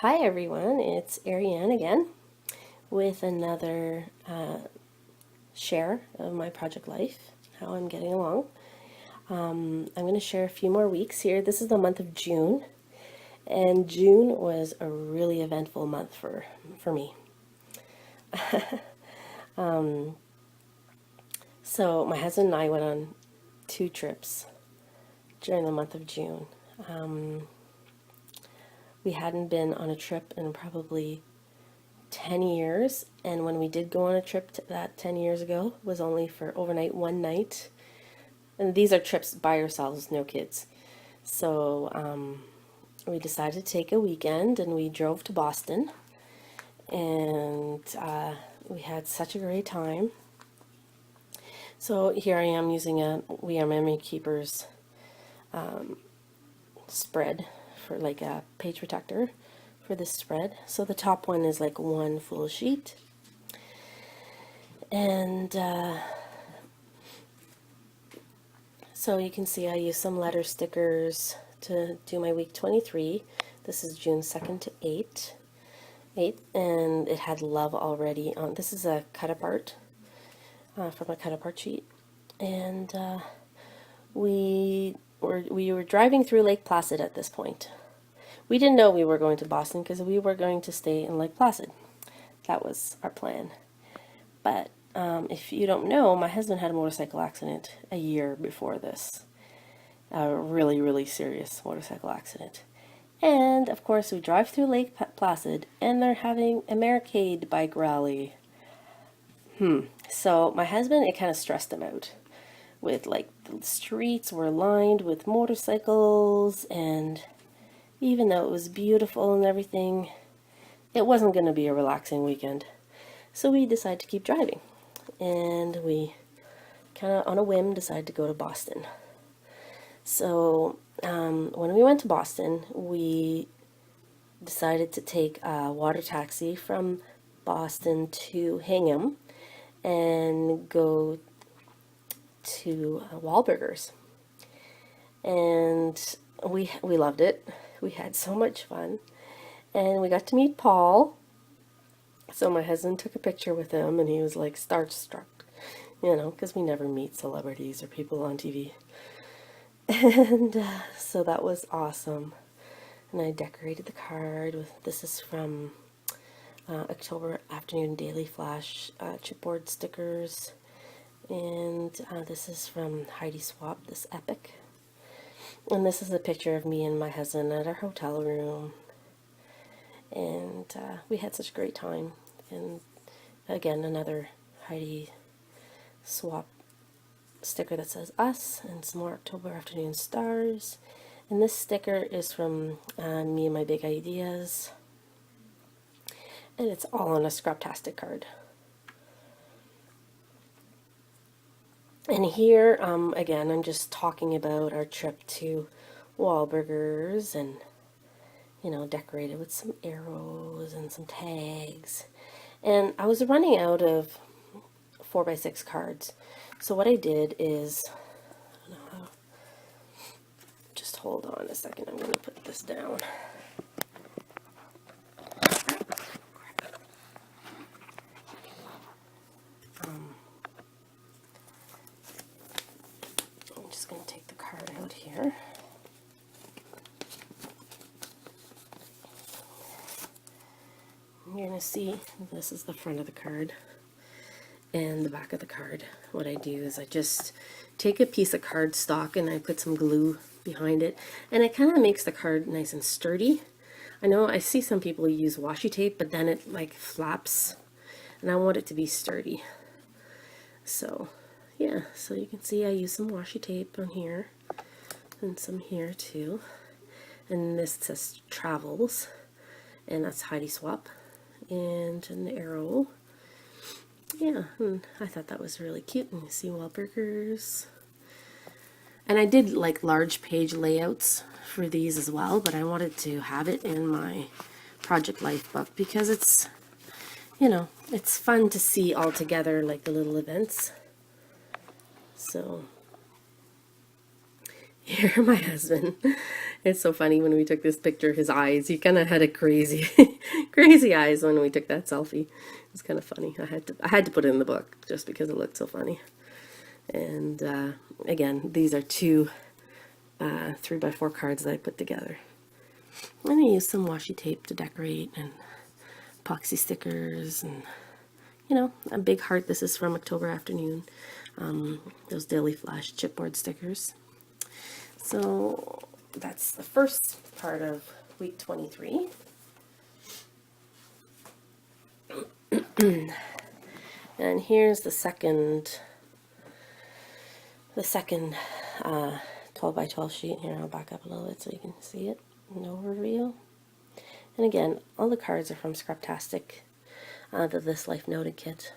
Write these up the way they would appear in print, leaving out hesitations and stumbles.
Hi everyone, it's Ariane again with another share of my project life, how I'm getting along. I'm going to share a few more weeks here. This is the month of June, and June was a really eventful month for me. So my husband and I went on 2 trips during the month of June. We hadn't been on a trip in probably 10 years, and when we did go on a trip that 10 years ago was only for overnight one night, and these are trips by ourselves, no kids. So we decided to take a weekend and we drove to Boston, and we had such a great time. So here I am using a We Are Memory Keepers spread for like a page protector for this spread. So the top one is like one full sheet, and so you can see I use some letter stickers to do my week 23. This is June 2nd to 8th, and it had love already on. This is a cut apart from a cut apart sheet, and we were driving through Lake Placid at this point. We didn't know we were going to Boston because we were going to stay in Lake Placid. That was our plan. But if you don't know, my husband had a motorcycle accident a year before this. A really, really serious motorcycle accident. And of course, we drive through Lake Placid and they're having a Americade bike rally. So my husband, it kind of stressed him out with like the streets were lined with motorcycles, and even though it was beautiful and everything, it wasn't going to be a relaxing weekend. So we decided to keep driving, and we kind of on a whim decided to go to Boston. So when we went to Boston, we decided to take a water taxi from Boston to Hingham and go to Wahlburgers. And we loved it. We had so much fun. And we got to meet Paul. So my husband took a picture with him and he was like starstruck, because we never meet celebrities or people on TV. And so that was awesome. And I decorated the card with, this is from October Afternoon Daily Flash chipboard stickers. And this is from Heidi Swap, this epic. And this is a picture of me and my husband at our hotel room. And we had such a great time. And again, another Heidi Swap sticker that says us, and some more October Afternoon stars. And this sticker is from me and my big ideas. And it's all on a Scraptastic card. And here, again, I'm just talking about our trip to Wahlburgers, and decorated with some arrows and some tags. And I was running out of 4x6 cards. So what I did is, I don't know how, just hold on a second, I'm going to put this down. I'm just going to take the card out here. You're going to see, this is the front of the card and the back of the card. What I do is I just take a piece of cardstock and I put some glue behind it, and it kind of makes the card nice and sturdy. I know I see some people use washi tape, but then it like flaps, and I want it to be sturdy. So yeah, so you can see I use some washi tape on here and some here too. And this says Travels, and that's Heidi Swap, and an arrow. Yeah, and I thought that was really cute. And you see Wahlburgers. And I did like large page layouts for these as well, but I wanted to have it in my Project Life book because it's, it's fun to see all together, like the little events. So here my husband It's so funny when we took this picture, his eyes, he kind of had a crazy, crazy eyes when we took that selfie. It's kind of funny. I had to put it in the book just because it looked so funny. And again, these are two 3x4 cards that I put together. And I used some washi tape to decorate and epoxy stickers and, you know, a big heart. This is from October Afternoon. Those Daily Flash chipboard stickers. So that's the first part of week 23. And here's the second 12 by 12 sheet. Here, I'll back up a little bit so you can see it, an overview. And again, all the cards are from Scraptastic, the This Life Noted kit.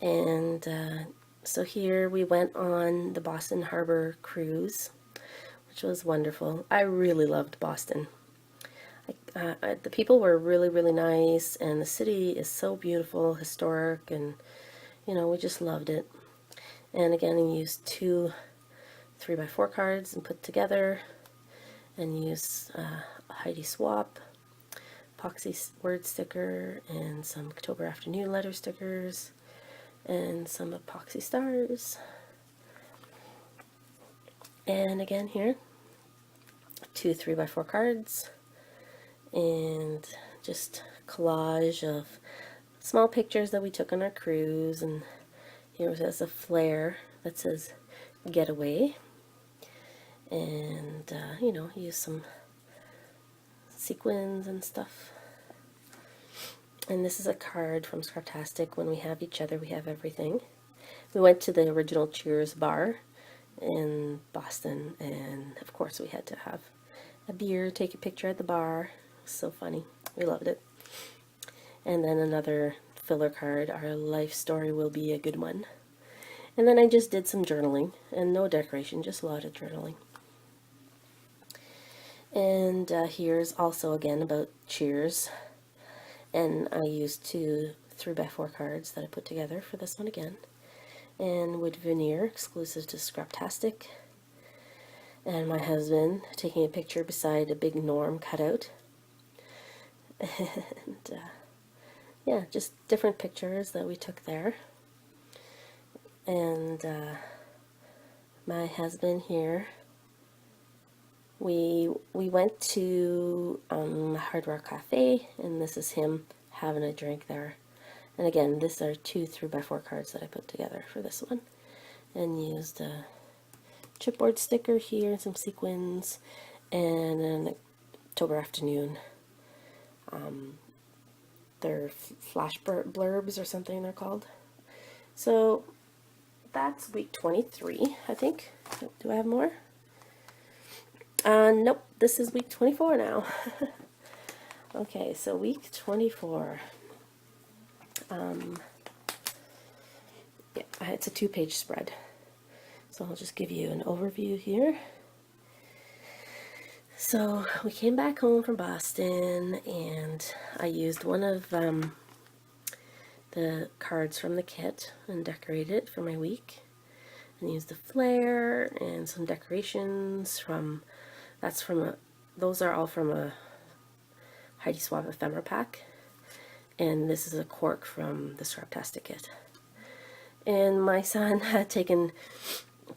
And so here we went on the Boston Harbor cruise, which was wonderful. I really loved Boston. The people were really, really nice, and the city is so beautiful, historic, and, you know, we just loved it. And again, I used two 3x4 cards and put together, and used Heidi Swap epoxy word sticker and some October Afternoon letter stickers and some epoxy stars. And again here, two 3x4 cards and just collage of small pictures that we took on our cruise. And here it has a flare that says Getaway. And, you know, use some sequins and stuff. And this is a card from Scraptastic. When we have each other, we have everything. We went to the original Cheers bar in Boston, and of course we had to have a beer, take a picture at the bar. It was so funny. We loved it. And then another filler card, our life story will be a good one. And then I just did some journaling, and no decoration, just a lot of journaling. And here's also again about Cheers. And I used two 3x4 cards that I put together for this one again. And wood veneer, exclusive to Scraptastic. And my husband taking a picture beside a big Norm cutout. And yeah, just different pictures that we took there. And my husband here, we went to Hard Rock Cafe, and this is him having a drink there. And again, these are two 3x4 cards that I put together for this one, and used a chipboard sticker here, some sequins, and an October Afternoon. They're flash blurbs or something they're called. So that's week 23, I think. Do I have more? Nope, this is week 24 now. Okay, so week 24. Yeah, it's a 2-page spread. So I'll just give you an overview here. So we came back home from Boston, and I used one of the cards from the kit and decorated it for my week. And used the flare and some decorations from, those are all from a Heidi Swap ephemera pack. And this is a cork from the Scraptastic kit. And my son had taken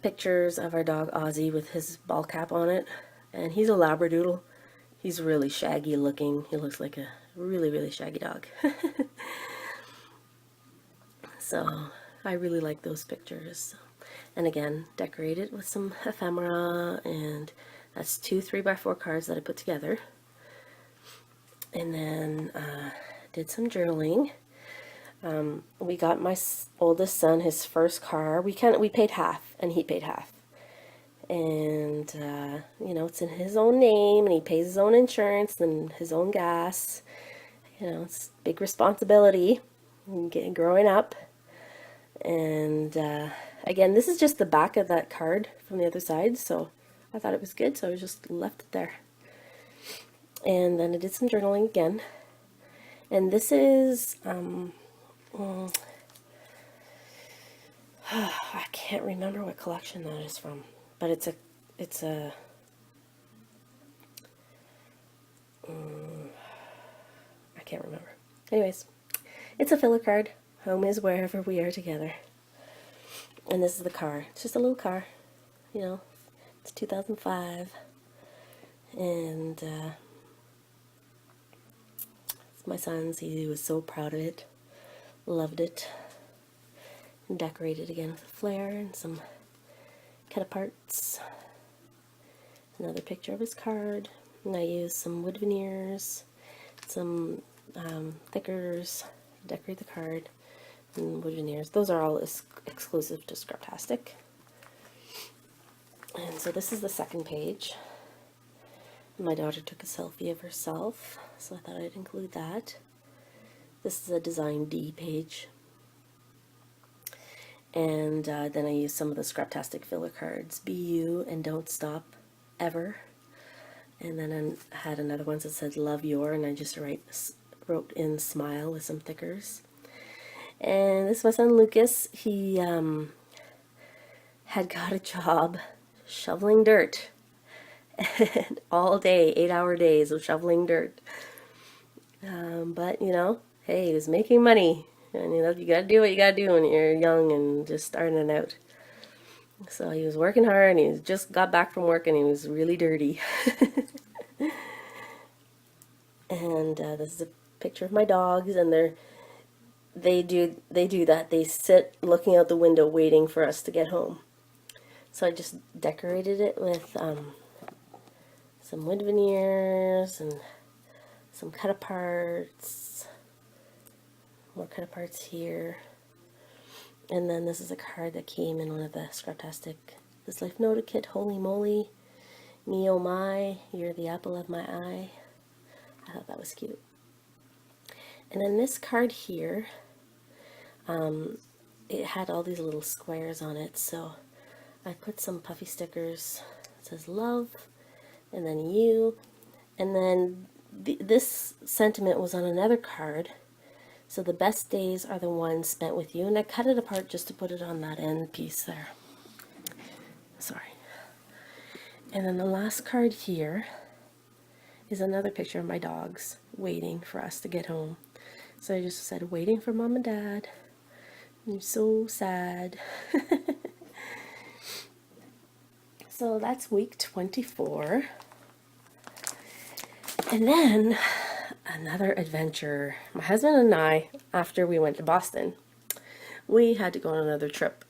pictures of our dog Ozzy with his ball cap on it. And he's a Labradoodle. He's really shaggy looking. He looks like a really, really shaggy dog. So I really like those pictures. And again, decorated with some ephemera, and that's two 3x4 cards that I put together. And then did some journaling. We got my oldest son his first car. We paid half, and he paid half. And you know, it's in his own name, and he pays his own insurance and his own gas. You know, it's a big responsibility growing up. And again, this is just the back of that card from the other side, so I thought it was good, so I just left it there. And then I did some journaling again. And this is I can't remember what collection that is from, but it's a I can't remember. Anyways, it's a filler card. Home is wherever we are together. And this is the car. It's just a little car, you know. It's 2005. And it's my son's. He was so proud of it. Loved it. And decorated again with a flare and some cut parts. Another picture of his card. And I used some wood veneers, some thickers, decorate the card, and wood veneers. Those are all exclusive to Scraptastic. And so this is the second page. My daughter took a selfie of herself, so I thought I'd include that. This is a Design D page. And then I used some of the Scraptastic filler cards, Be You and Don't Stop Ever. And then I had another one that said Love Your, and I just wrote in Smile with some thickers. And this is my son Lucas. He had got a job shoveling dirt. All day, 8-hour days of shoveling dirt. But, you know, hey, he was making money. And, you know, you gotta do what you gotta do when you're young and just starting out. So he was working hard, and he just got back from work, and he was really dirty. And this is a picture of my dogs, and they do that. They sit looking out the window waiting for us to get home. So I just decorated it with some wood veneers and some cut-aparts. More cut-aparts here. And then this is a card that came in one of the Scraptastic This Life Nota Kit. Holy moly, me oh my, you're the apple of my eye. I thought that was cute. And then this card here, it had all these little squares on it, so I put some puffy stickers. It says love, and then you, and then this sentiment was on another card. So the best days are the ones spent with you, and I cut it apart just to put it on that end piece there. Sorry. And then the last card here is another picture of my dogs waiting for us to get home. So I just said, waiting for mom and dad. I'm so sad. So that's week 24. And then another adventure. My husband and I, after we went to Boston, we had to go on another trip.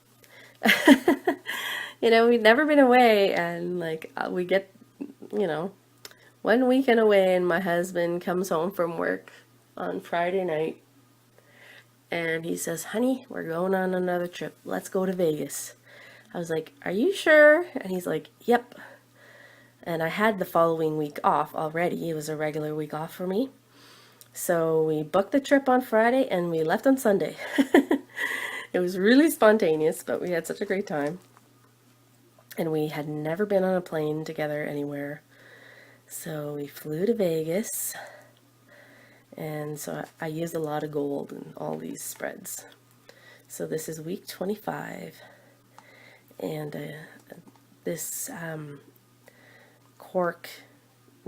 You know, we'd never been away, and like we get, you know, 1 weekend away, and my husband comes home from work on Friday night, and he says, honey, we're going on another trip. Let's go to Vegas. I was like, are you sure? And he's like, yep. And I had the following week off already. It was a regular week off for me. So we booked the trip on Friday, and we left on Sunday. It was really spontaneous, but we had such a great time. And we had never been on a plane together anywhere. So we flew to Vegas. And so I used a lot of gold in all these spreads. So this is week 25. And this cork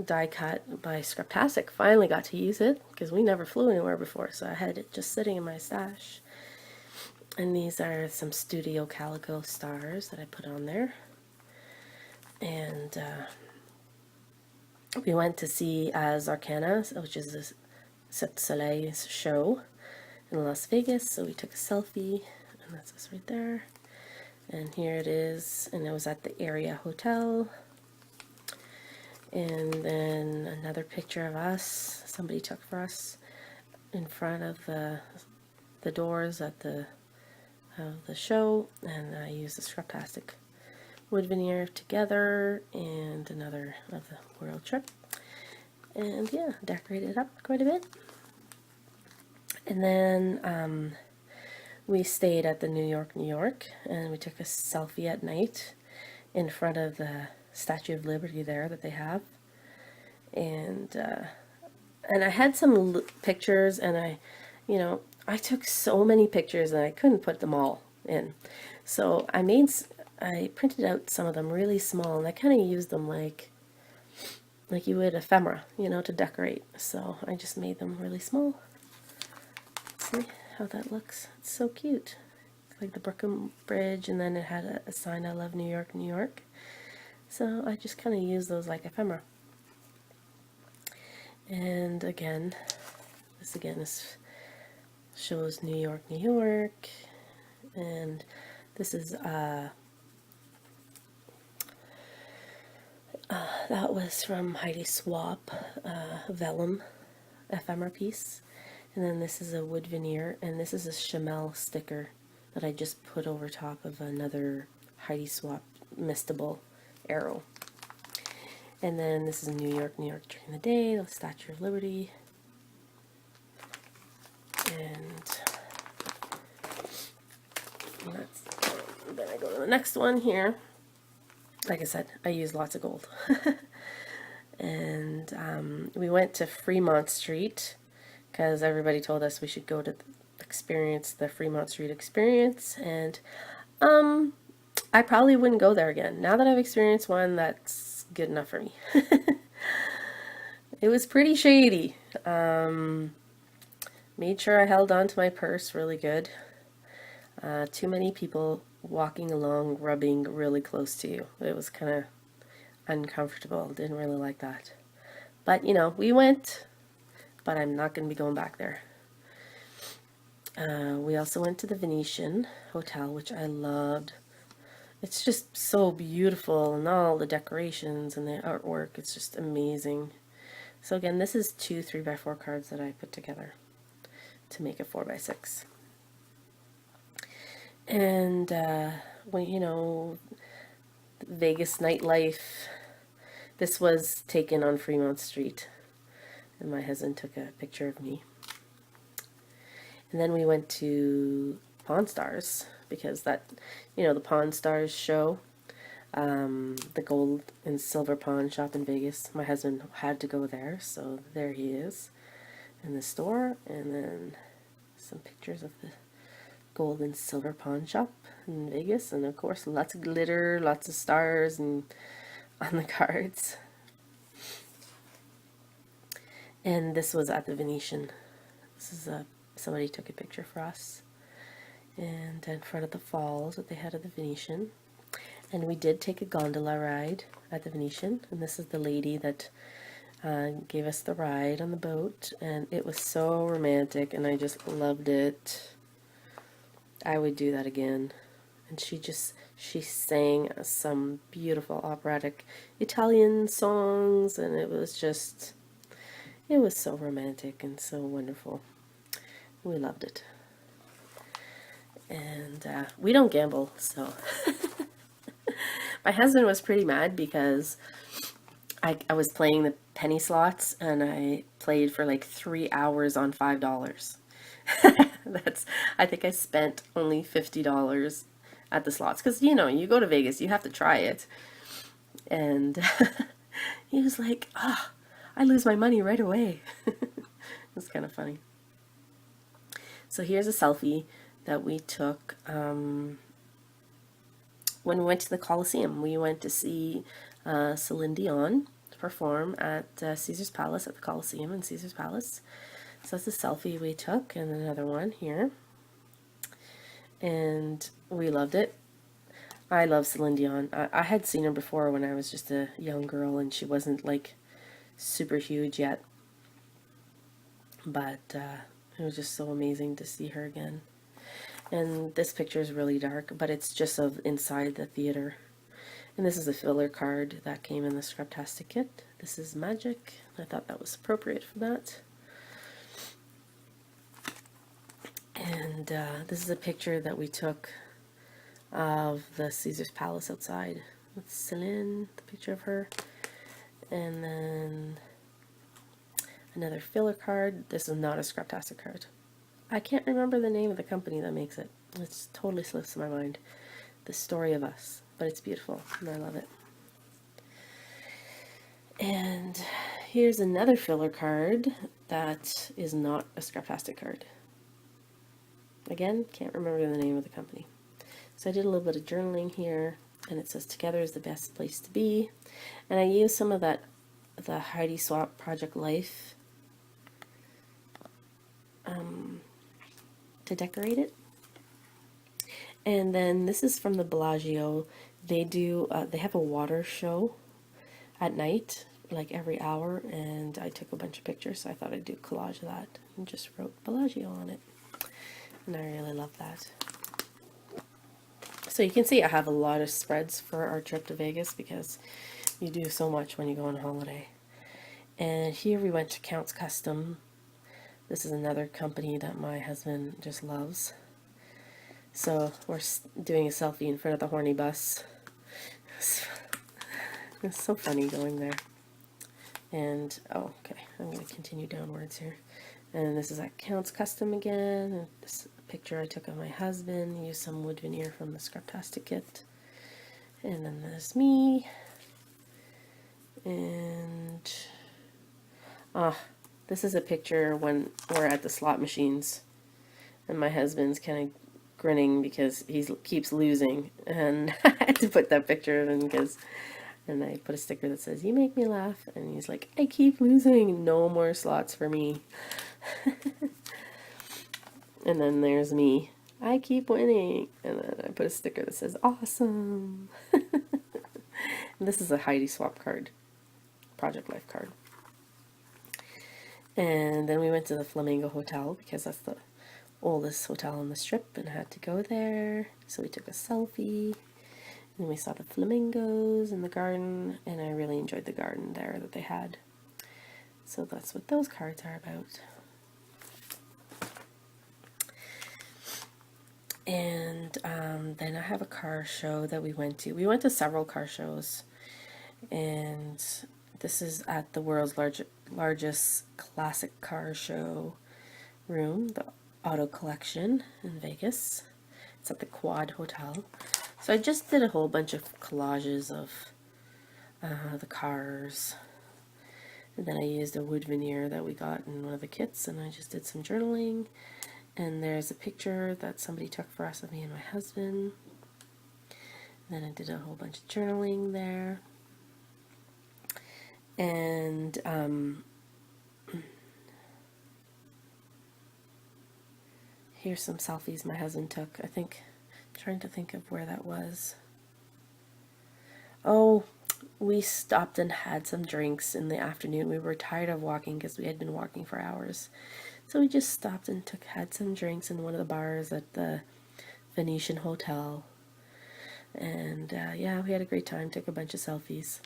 die cut by Scraptastic, finally got to use it because we never flew anywhere before, so I had it just sitting in my stash. And these are some Studio Calico stars that I put on there. And we went to see Arcana, which is a Cirque du Soleil's show in Las Vegas, so we took a selfie, and that's us right there. And here it is, and it was at the Area Hotel. And then another picture of us, somebody took for us in front of the doors at the show, and I used the Scraptastic wood veneer together, and another of the world trip. And yeah, decorated up quite a bit. And then we stayed at the New York, and we took a selfie at night in front of the Statue of Liberty there that they have. And I had some pictures, and I took so many pictures and I couldn't put them all in. So I printed out some of them really small, and I kind of used them like like you would ephemera, you know, to decorate. So I just made them really small. See how that looks? It's so cute. It's like the Brooklyn Bridge, and then it had a sign, I love New York, New York. So I just kind of use those like ephemera. And again, this shows New York, New York. And this is that was from Heidi Swapp, vellum ephemera piece. And then this is a wood veneer, and this is a Chamel sticker that I just put over top of another Heidi Swapp Mistable arrow. And then this is New York, New York during the day, the Statue of Liberty. And then I go to the next one here. Like I said, I use lots of gold. And we went to Fremont Street because everybody told us we should go to experience the Fremont Street experience, and I probably wouldn't go there again. Now that I've experienced one, that's good enough for me. It was pretty shady. Made sure I held on to my purse really good. Too many people walking along, rubbing really close to you. It was kind of uncomfortable. Didn't really like that. But, you know, we went, but I'm not going to be going back there. We also went to the Venetian Hotel, which I loved. It's just so beautiful, and all the decorations and the artwork. It's just amazing. So again, this is 2 3x4 cards that I put together to make a 4x6. And when, you know, Vegas nightlife, this was taken on Fremont Street, and my husband took a picture of me. And then we went to Pawn Stars, because that, you know, the Pawn Stars show, the gold and silver pawn shop in Vegas. My husband had to go there, so there he is in the store. And then some pictures of the gold and silver pawn shop in Vegas, and of course lots of glitter, lots of stars and on the cards. And this was at the Venetian. This is somebody took a picture for us, and in front of the falls that they had at the Venetian. And we did take a gondola ride at the Venetian, and this is the lady that gave us the ride on the boat, and it was so romantic, and I just loved it. I would do that again. And she sang some beautiful operatic Italian songs, and it was so romantic and so wonderful. We loved it. And we don't gamble, so my husband was pretty mad because I was playing the penny slots, and I played for like 3 hours on $5. I think I spent only $50 at the slots, because, you know, you go to Vegas, you have to try it. And he was like, I lose my money right away. It's kind of funny. So here's a selfie that we took when we went to the Coliseum. We went to see Celine Dion perform at Caesar's Palace, at the Coliseum in Caesar's Palace. So that's a selfie we took, and another one here. And we loved it. I love Celine Dion. I had seen her before when I was just a young girl, and she wasn't like super huge yet. But it was just so amazing to see her again. And this picture is really dark, but it's just of inside the theater. And this is a filler card that came in the Scraptastic kit. This is Magic. I thought that was appropriate for that. And this is a picture that we took of the Caesar's Palace outside. With Celine, the picture of her. And then another filler card. This is not a Scraptastic card. I can't remember the name of the company that makes it. It totally slips my mind. The Story of Us. But it's beautiful, and I love it. And here's another filler card that is not a Scraptastic card. Again, can't remember the name of the company. So I did a little bit of journaling here, and it says together is the best place to be. And I used some of that the Heidi Swapp Project Life to decorate it. And then this is from the Bellagio. They do, they have a water show at night, like every hour, and I took a bunch of pictures, so I thought I'd do a collage of that and just wrote Bellagio on it. And I really love that. So you can see I have a lot of spreads for our trip to Vegas because you do so much when you go on holiday. And here we went to Count's Custom. This is another company that my husband just loves. So we're doing a selfie in front of the horny bus. It's so funny going there. And, oh, okay, I'm going to continue downwards here. And this is at Count's Custom again. And this picture I took of my husband. Used some wood veneer from the Scraptastic kit. And then there's me. And, this is a picture when we're at the slot machines. And my husband's kind of grinning because he keeps losing. And I had to put that picture of him because... And I put a sticker that says, "You make me laugh." And he's like, "I keep losing. No more slots for me." And then there's me. "I keep winning." And then I put a sticker that says, "Awesome." And this is a Heidi Swapp card. Project Life card. And then we went to the Flamingo Hotel because that's the oldest hotel on the strip and I had to go there. So we took a selfie. And we saw the flamingos in the garden, and I really enjoyed the garden there that they had. So that's what those cards are about. And then I have a car show that we went to. We went to several car shows, and this is at the world's largest classic car show room, the Auto Collection in Vegas. It's at the Quad Hotel. So I just did a whole bunch of collages of the cars. And then I used a wood veneer that we got in one of the kits, and I just did some journaling. And there's a picture that somebody took for us of me and my husband. And then I did a whole bunch of journaling there. And here's some selfies my husband took. I think, trying to think of where that was. Oh, we stopped and had some drinks in the afternoon. We were tired of walking because we had been walking for hours. So we just stopped and had some drinks in one of the bars at the Venetian Hotel. And yeah, we had a great time, took a bunch of selfies.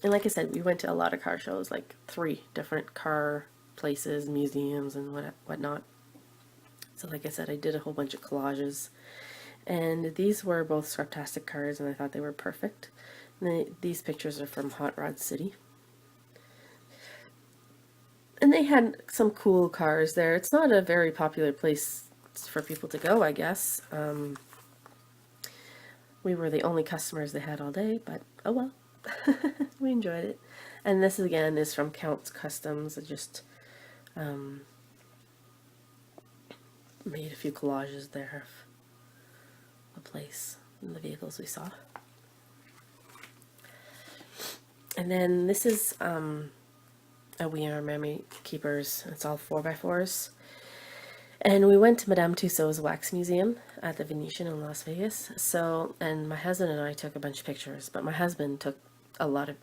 And like I said, we went to a lot of car shows, like 3 different car places, museums, and whatnot. So like I said, I did a whole bunch of collages. And these were both Scraptastic cards, and I thought they were perfect. And these pictures are from Hot Rod City. And they had some cool cars there. It's not a very popular place for people to go, I guess. We were the only customers they had all day, but oh well. We enjoyed it. And this again is from Count's Customs. I just made a few collages there of the place and the vehicles we saw. And then this is We Are Memory Keepers. It's all 4x4s. And we went to Madame Tussauds Wax Museum at the Venetian in Las Vegas. So, and my husband and I took a bunch of pictures, but my husband took a lot of,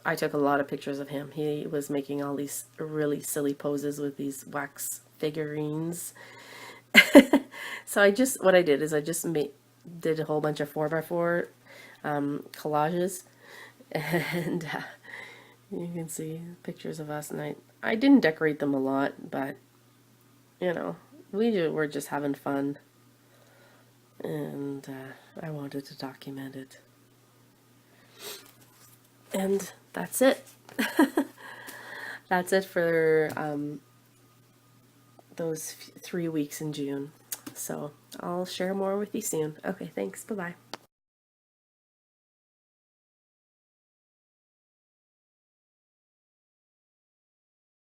I took a lot of pictures of him. He was making all these really silly poses with these wax figurines. So what I did is I just did a whole bunch of 4x4 collages. And you can see pictures of us, and I didn't decorate them a lot, but, you know, we were just having fun, and I wanted to document it. And that's it. That's it for those 3 weeks in June. So I'll share more with you soon. Okay, thanks. Bye-bye.